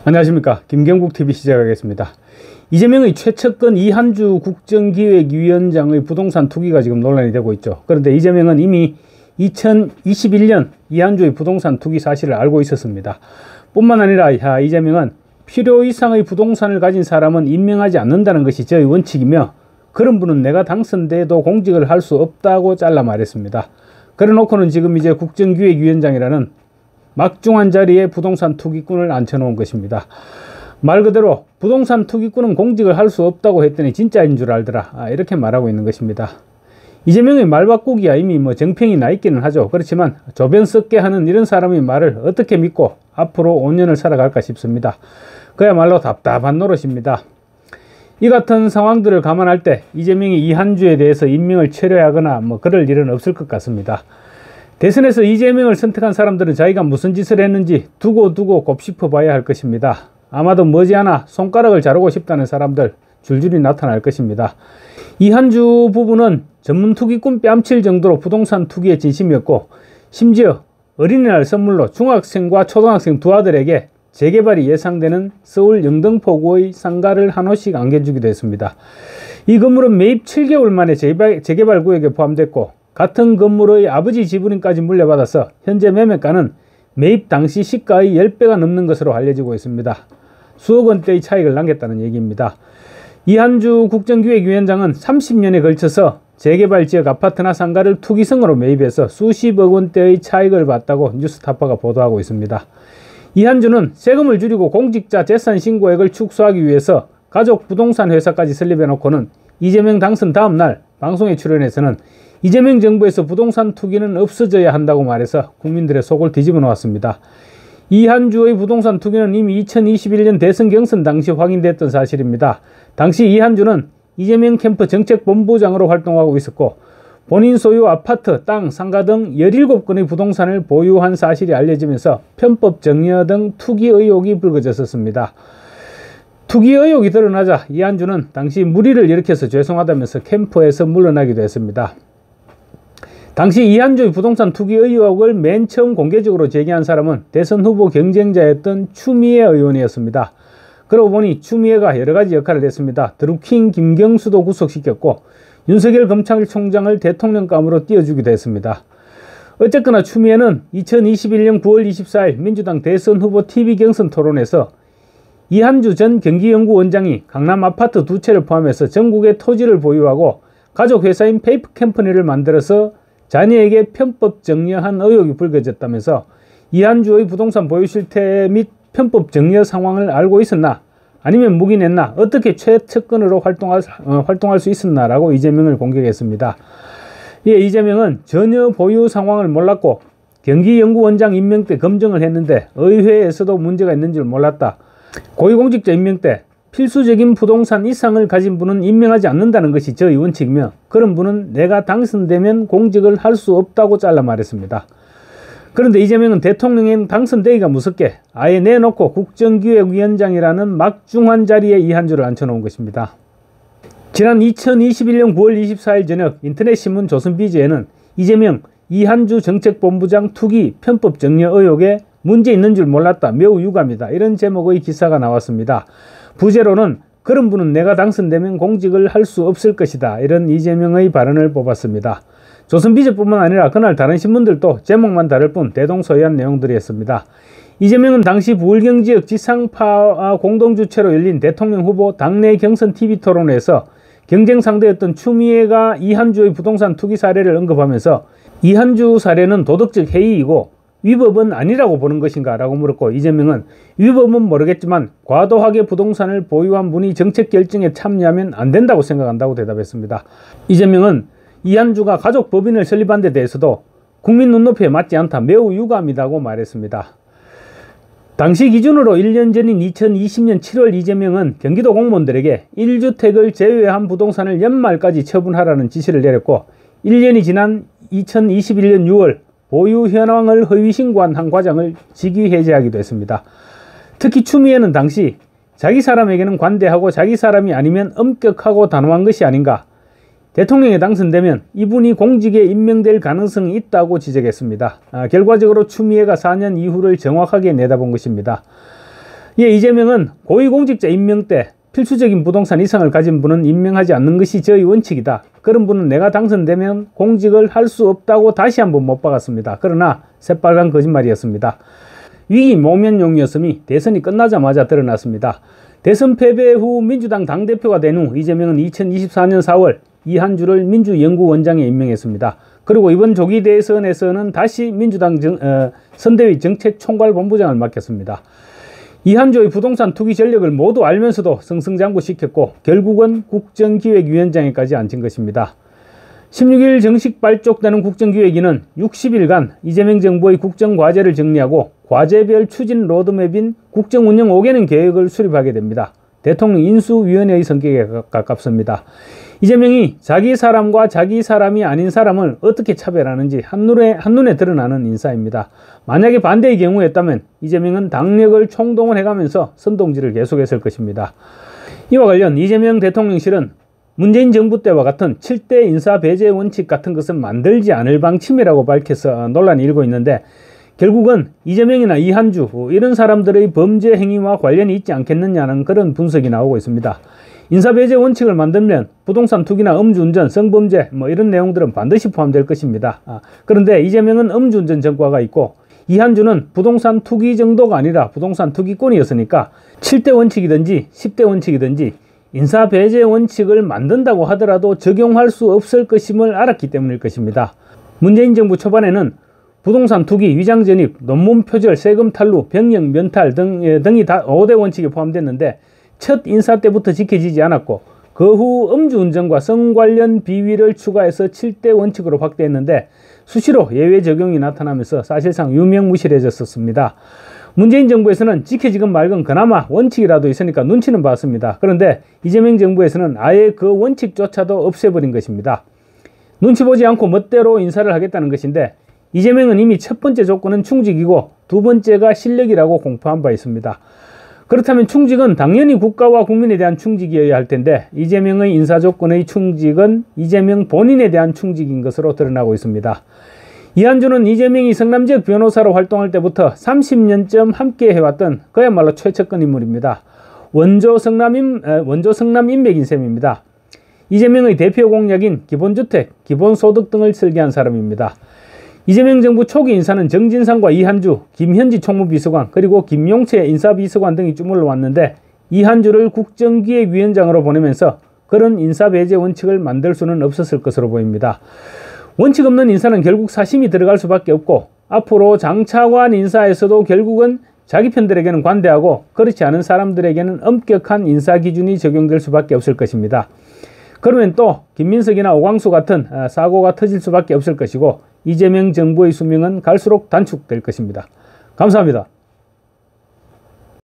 안녕하십니까. 김경국TV 시작하겠습니다. 이재명의 최측근 이한주 국정기획위원장의 부동산 투기가 지금 논란이 되고 있죠. 그런데 이재명은 이미 2021년 이한주의 부동산 투기 사실을 알고 있었습니다. 뿐만 아니라 이재명은 필요 이상의 부동산을 가진 사람은 임명하지 않는다는 것이 저의 원칙이며 그런 분은 내가 당선돼도 공직을 할 수 없다고 잘라 말했습니다. 그래 놓고는 지금 이제 국정기획위원장이라는 막중한 자리에 부동산 투기꾼을 앉혀놓은 것입니다. 말 그대로 부동산 투기꾼은 공직을 할 수 없다고 했더니 진짜인 줄 알더라, 이렇게 말하고 있는 것입니다. 이재명의 말 바꾸기야 이미 정평이 나 있기는 하죠. 그렇지만 조변 썩게 하는 이런 사람의 말을 어떻게 믿고 앞으로 5년을 살아갈까 싶습니다. 그야말로 답답한 노릇입니다. 이 같은 상황들을 감안할 때 이재명이 이한주에 대해서 임명을 철회하거나 그럴 일은 없을 것 같습니다. 대선에서 이재명을 선택한 사람들은 자기가 무슨 짓을 했는지 두고 곱씹어 봐야 할 것입니다. 아마도 머지않아 손가락을 자르고 싶다는 사람들 줄줄이 나타날 것입니다. 이한주 부부는 전문 투기꾼 뺨칠 정도로 부동산 투기에 진심이었고, 심지어 어린이날 선물로 중학생과 초등학생 두 아들에게 재개발이 예상되는 서울 영등포구의 상가를 한 호씩 안겨주기도 했습니다. 이 건물은 매입 7개월 만에 재개발 구역에 포함됐고, 같은 건물의 아버지 지분까지 물려받아서 현재 매매가는 매입 당시 시가의 10배가 넘는 것으로 알려지고 있습니다. 수억 원대의 차익을 남겼다는 얘기입니다. 이한주 국정기획위원장은 30년에 걸쳐서 재개발 지역 아파트나 상가를 투기성으로 매입해서 수십억 원대의 차익을 봤다고 뉴스타파가 보도하고 있습니다. 이한주는 세금을 줄이고 공직자 재산 신고액을 축소하기 위해서 가족 부동산 회사까지 설립해 놓고는 이재명 당선 다음 날 방송에 출연해서는 이재명 정부에서 부동산 투기는 없어져야 한다고 말해서 국민들의 속을 뒤집어 놓았습니다. 이한주의 부동산 투기는 이미 2021년 대선 경선 당시 확인됐던 사실입니다. 당시 이한주는 이재명 캠프 정책본부장으로 활동하고 있었고, 본인 소유 아파트, 땅, 상가 등 17건의 부동산을 보유한 사실이 알려지면서 편법 증여 등 투기 의혹이 불거졌었습니다. 투기 의혹이 드러나자 이한주는 당시 물의를 일으켜서 죄송하다면서 캠프에서 물러나기도 했습니다. 당시 이한주의 부동산 투기 의혹을 맨 처음 공개적으로 제기한 사람은 대선 후보 경쟁자였던 추미애 의원이었습니다. 그러고 보니 추미애가 여러가지 역할을 했습니다. 드루킹 김경수도 구속시켰고 윤석열 검찰총장을 대통령감으로 띄워주기도 했습니다. 어쨌거나 추미애는 2021년 9월 24일 민주당 대선 후보 TV 경선 토론에서 이한주 전 경기연구원장이 강남 아파트 2채를 포함해서 전국에 토지를 보유하고 가족 회사인 페이퍼 컴퍼니를 만들어서 자녀에게 편법 증여한 의혹이 불거졌다면서 이한주의 부동산 보유 실태 및 편법 증여 상황을 알고 있었나, 아니면 묵인했나, 어떻게 최측근으로 활동할 수 있었나라고 이재명을 공격했습니다. 이재명은 전혀 보유 상황을 몰랐고 경기연구원장 임명 때 검증을 했는데 의회에서도 문제가 있는 줄 몰랐다. 고위공직자 임명 때 필수적인 부동산 이상을 가진 분은 임명하지 않는다는 것이 저의 원칙이며 그런 분은 내가 당선되면 공직을 할 수 없다고 잘라 말했습니다. 그런데 이재명은 대통령에 당선되기가 무섭게 아예 내놓고 국정기획위원장이라는 막중한 자리에 이한주를 앉혀놓은 것입니다. 지난 2021년 9월 24일 저녁 인터넷신문 조선비즈에는 이재명, 이한주 정책본부장 투기 편법 증여 의혹에 문제 있는 줄 몰랐다, 매우 유감이다, 이런 제목의 기사가 나왔습니다. 부제로는 그런 분은 내가 당선되면 공직을 할 수 없을 것이다, 이런 이재명의 발언을 뽑았습니다. 조선비즈뿐만 아니라 그날 다른 신문들도 제목만 다를 뿐 대동소이한 내용들이었습니다. 이재명은 당시 부울경지역 지상파 공동주최로 열린 대통령 후보 당내 경선 TV 토론회에서 경쟁 상대였던 추미애가 이한주의 부동산 투기 사례를 언급하면서 이한주 사례는 도덕적 해이이고 위법은 아니라고 보는 것인가 라고 물었고, 이재명은 위법은 모르겠지만 과도하게 부동산을 보유한 분이 정책 결정에 참여하면 안 된다고 생각한다고 대답했습니다. 이재명은 이한주가 가족법인을 설립한 데 대해서도 국민 눈높이에 맞지 않다, 매우 유감이다고 말했습니다. 당시 기준으로 1년 전인 2020년 7월 이재명은 경기도 공무원들에게 1주택을 제외한 부동산을 연말까지 처분하라는 지시를 내렸고, 1년이 지난 2021년 6월 보유 현황을 허위 신고한 한 과장을 직위 해제하기도 했습니다. 특히 추미애는 당시 자기 사람에게는 관대하고 자기 사람이 아니면 엄격하고 단호한 것이 아닌가, 대통령에 당선되면 이분이 공직에 임명될 가능성이 있다고 지적했습니다. 결과적으로 추미애가 4년 이후를 정확하게 내다본 것입니다. 이에 이재명은 고위공직자 임명 때 필수적인 부동산 이상을 가진 분은 임명하지 않는 것이 저의 원칙이다. 그런 분은 내가 당선되면 공직을 할 수 없다고 다시 한번 못 박았습니다. 그러나 새빨간 거짓말이었습니다. 위기 모면용이었음이 대선이 끝나자마자 드러났습니다. 대선 패배 후 민주당 당대표가 된 후 이재명은 2024년 4월 이한주를 민주연구원장에 임명했습니다. 그리고 이번 조기 대선에서는 다시 민주당 선대위 정책총괄본부장을 맡겼습니다. 이한주의 부동산 투기 전력을 모두 알면서도 승승장구시켰고 결국은 국정기획위원장에까지 앉힌 것입니다. 16일 정식 발족되는 국정기획위는 60일간 이재명 정부의 국정과제를 정리하고 과제별 추진 로드맵인 국정운영 5개년 계획을 수립하게 됩니다. 대통령 인수위원회의 성격에 가깝습니다. 이재명이 자기 사람과 자기 사람이 아닌 사람을 어떻게 차별하는지 한눈에 드러나는 인사입니다. 만약에 반대의 경우였다면 이재명은 당력을 총동원해가면서 선동질을 계속했을 것입니다. 이와 관련 이재명 대통령실은 문재인 정부 때와 같은 7대 인사 배제 원칙 같은 것은 만들지 않을 방침이라고 밝혀서 논란이 일고 있는데 결국은 이재명이나 이한주 이런 사람들의 범죄 행위와 관련이 있지 않겠느냐는 그런 분석이 나오고 있습니다. 인사배제 원칙을 만들면 부동산 투기나 음주운전, 성범죄 이런 내용들은 반드시 포함될 것입니다. 그런데 이재명은 음주운전 전과가 있고 이한주는 부동산 투기 정도가 아니라 부동산 투기꾼이었으니까 7대 원칙이든지 10대 원칙이든지 인사배제 원칙을 만든다고 하더라도 적용할 수 없을 것임을 알았기 때문일 것입니다. 문재인 정부 초반에는 부동산 투기, 위장 전입, 논문 표절, 세금 탈루, 병역 면탈 등이 다 5대 원칙에 포함됐는데 첫 인사 때부터 지켜지지 않았고 그 후 음주운전과 성 관련 비위를 추가해서 7대 원칙으로 확대했는데 수시로 예외 적용이 나타나면서 사실상 유명무실해졌었습니다. 문재인 정부에서는 지켜지건 말건 그나마 원칙이라도 있으니까 눈치는 봤습니다. 그런데 이재명 정부에서는 아예 그 원칙조차도 없애버린 것입니다. 눈치 보지 않고 멋대로 인사를 하겠다는 것인데 이재명은 이미 첫 번째 조건은 충직이고 두 번째가 실력이라고 공표한 바 있습니다. 그렇다면 충직은 당연히 국가와 국민에 대한 충직이어야 할 텐데 이재명의 인사조건의 충직은 이재명 본인에 대한 충직인 것으로 드러나고 있습니다. 이한주는 이재명이 성남지역 변호사로 활동할 때부터 30년쯤 함께 해왔던 그야말로 최측근 인물입니다. 원조 성남 인맥인 셈입니다. 이재명의 대표 공약인 기본주택, 기본소득 등을 설계한 사람입니다. 이재명 정부 초기 인사는 정진상과 이한주, 김현지 총무비서관 그리고 김용채 인사비서관 등이 주물러 왔는데 이한주를 국정기획위원장으로 보내면서 그런 인사배제 원칙을 만들 수는 없었을 것으로 보입니다. 원칙 없는 인사는 결국 사심이 들어갈 수밖에 없고 앞으로 장차관 인사에서도 결국은 자기 편들에게는 관대하고 그렇지 않은 사람들에게는 엄격한 인사 기준이 적용될 수밖에 없을 것입니다. 그러면 또 김민석이나 오광수 같은 사고가 터질 수밖에 없을 것이고 이재명 정부의 수명은 갈수록 단축될 것입니다. 감사합니다.